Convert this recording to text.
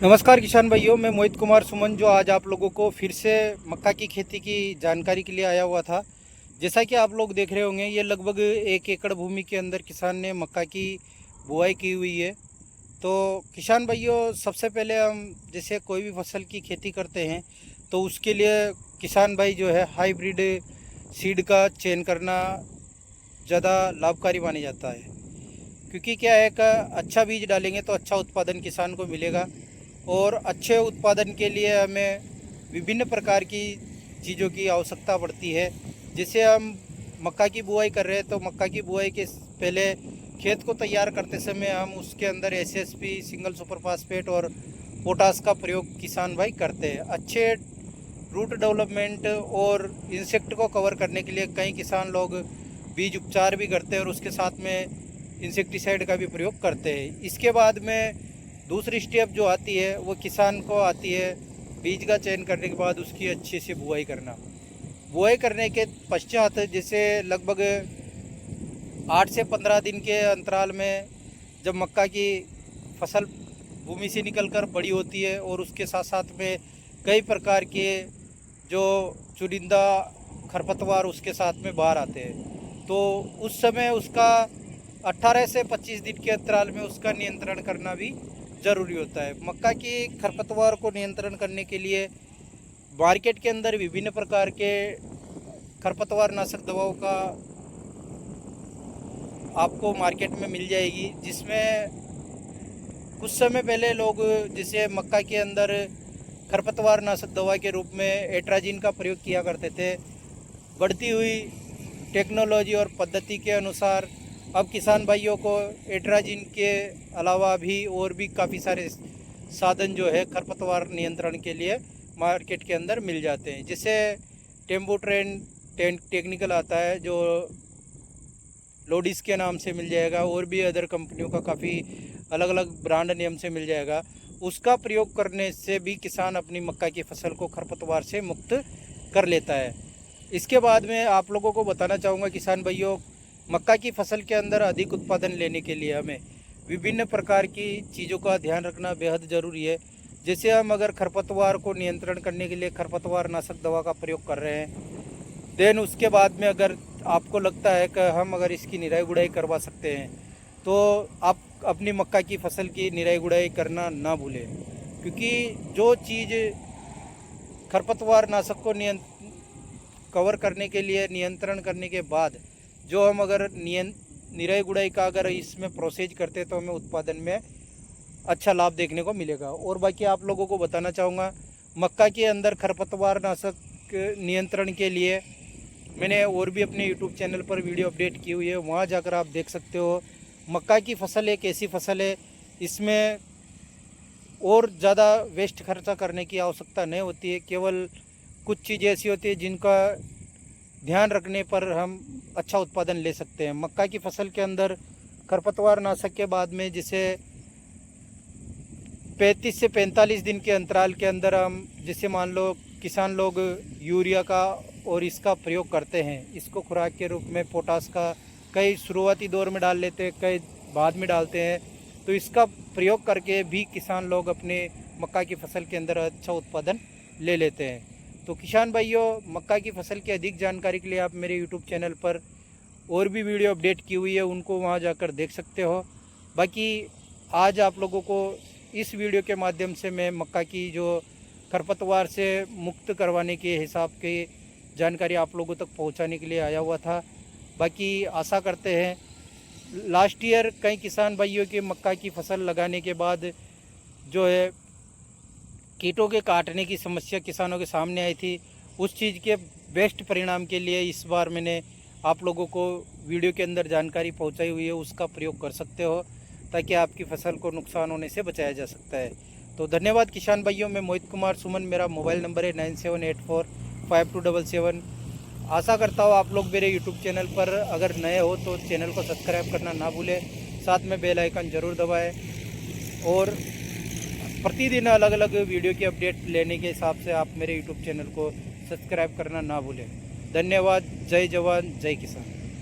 नमस्कार किसान भाइयों, मैं मोहित कुमार सुमन जो आज आप लोगों को फिर से मक्का की खेती की जानकारी के लिए आया हुआ था। जैसा कि आप लोग देख रहे होंगे, ये लगभग 1 एकड़ भूमि के अंदर किसान ने मक्का की बुआई की हुई है। तो किसान भाइयों, सबसे पहले हम जैसे कोई भी फसल की खेती करते हैं तो उसके लिए किसान भाई जो है हाइब्रिड सीड का चयन करना ज़्यादा लाभकारी माना जाता है। क्योंकि क्या है का अच्छा बीज डालेंगे तो अच्छा उत्पादन किसान को मिलेगा। और अच्छे उत्पादन के लिए हमें विभिन्न प्रकार की चीज़ों की आवश्यकता पड़ती है। जैसे हम मक्का की बुआई कर रहे हैं तो मक्का की बुआई के पहले खेत को तैयार करते समय हम उसके अंदर एसएसपी, सिंगल सुपर फास्फेट और पोटास का प्रयोग किसान भाई करते हैं। अच्छे रूट डेवलपमेंट और इंसेक्ट को कवर करने के लिए कई किसान लोग बीज उपचार भी करते हैं और उसके साथ में इंसेक्टिसाइड का भी प्रयोग करते हैं। इसके बाद में दूसरी स्टेप जो आती है वो किसान को आती है बीज का चयन करने के बाद उसकी अच्छे से बुआई करना। बुआई करने के पश्चात जैसे लगभग 8 से 15 दिन के अंतराल में जब मक्का की फसल भूमि से निकलकर बड़ी होती है और उसके साथ साथ में कई प्रकार के जो चुनिंदा खरपतवार उसके साथ में बाहर आते हैं, तो उस समय उसका 18 से 25 दिन के अंतराल में उसका नियंत्रण करना भी ज़रूरी होता है। मक्का की खरपतवार को नियंत्रण करने के लिए मार्केट के अंदर विभिन्न प्रकार के खरपतवार नाशक दवाओं का आपको मार्केट में मिल जाएगी, जिसमें कुछ समय पहले लोग जैसे मक्का के अंदर खरपतवार नाशक दवा के रूप में एट्राजिन का प्रयोग किया करते थे। बढ़ती हुई टेक्नोलॉजी और पद्धति के अनुसार अब किसान भाइयों को एट्राजिन के अलावा भी और भी काफ़ी सारे साधन जो है खरपतवार नियंत्रण के लिए मार्केट के अंदर मिल जाते हैं। जैसे टेम्बो ट्रेन टेक्निकल आता है जो लोडिस के नाम से मिल जाएगा, और भी अदर कंपनियों का काफ़ी अलग अलग ब्रांड नेम से मिल जाएगा। उसका प्रयोग करने से भी किसान अपनी मक्का की फसल को खरपतवार से मुक्त कर लेता है। इसके बाद में आप लोगों को बताना चाहूँगा किसान भाइयों, मक्का की फसल के अंदर अधिक उत्पादन लेने के लिए हमें विभिन्न प्रकार की चीज़ों का ध्यान रखना बेहद ज़रूरी है। जैसे हम अगर खरपतवार को नियंत्रण करने के लिए खरपतवार नाशक दवा का प्रयोग कर रहे हैं, देन उसके बाद में अगर आपको लगता है कि हम अगर इसकी निराई गुड़ाई करवा सकते हैं तो आप अपनी मक्का की फसल की निराई गुड़ाई करना ना भूलें। क्योंकि जो चीज़ खरपतवार नाशक को कवर करने के लिए नियंत्रण करने के बाद जो हम अगर निराई गुड़ाई का अगर इसमें प्रोसेज करते तो हमें उत्पादन में अच्छा लाभ देखने को मिलेगा। और बाकी आप लोगों को बताना चाहूँगा, मक्का के अंदर खरपतवार नाशक नियंत्रण के लिए मैंने और भी अपने YouTube चैनल पर वीडियो अपडेट की हुई है, वहाँ जाकर आप देख सकते हो। मक्का की फसल एक ऐसी फसल है, इसमें और ज़्यादा वेस्ट खर्चा करने की आवश्यकता नहीं होती है। केवल कुछ चीज़ें ऐसी होती है जिनका ध्यान रखने पर हम अच्छा उत्पादन ले सकते हैं। मक्का की फसल के अंदर खरपतवार नाशक के बाद में जैसे 35 से 45 दिन के अंतराल के अंदर हम जैसे मान लो किसान लोग यूरिया का और इसका प्रयोग करते हैं, इसको खुराक के रूप में पोटास का कई शुरुआती दौर में डाल लेते हैं, कई बाद में डालते हैं। तो इसका प्रयोग करके भी किसान लोग अपने मक्का की फसल के अंदर अच्छा उत्पादन ले लेते हैं। तो किसान भाइयों, मक्का की फसल की अधिक जानकारी के लिए आप मेरे YouTube चैनल पर और भी वीडियो अपडेट की हुई है, उनको वहां जाकर देख सकते हो। बाकी आज आप लोगों को इस वीडियो के माध्यम से मैं मक्का की जो खरपतवार से मुक्त करवाने के हिसाब की जानकारी आप लोगों तक पहुंचाने के लिए आया हुआ था। बाकी आशा करते हैं लास्ट ईयर कई किसान भाइयों के मक्का की फसल लगाने के बाद जो है कीटों के काटने की समस्या किसानों के सामने आई थी, उस चीज़ के बेस्ट परिणाम के लिए इस बार मैंने आप लोगों को वीडियो के अंदर जानकारी पहुंचाई हुई है, उसका प्रयोग कर सकते हो ताकि आपकी फसल को नुकसान होने से बचाया जा सकता है। तो धन्यवाद किसान भाइयों, मैं मोहित कुमार सुमन, मेरा मोबाइल नंबर है 97845277। आशा करता हूँ आप लोग मेरे YouTube चैनल पर अगर नए हो तो चैनल को सब्सक्राइब करना ना भूलें, साथ में बेल आइकन ज़रूर दबाएं और प्रतिदिन अलग अलग वीडियो की अपडेट लेने के हिसाब से आप मेरे YouTube चैनल को सब्सक्राइब करना ना भूलें। धन्यवाद। जय जवान जय किसान।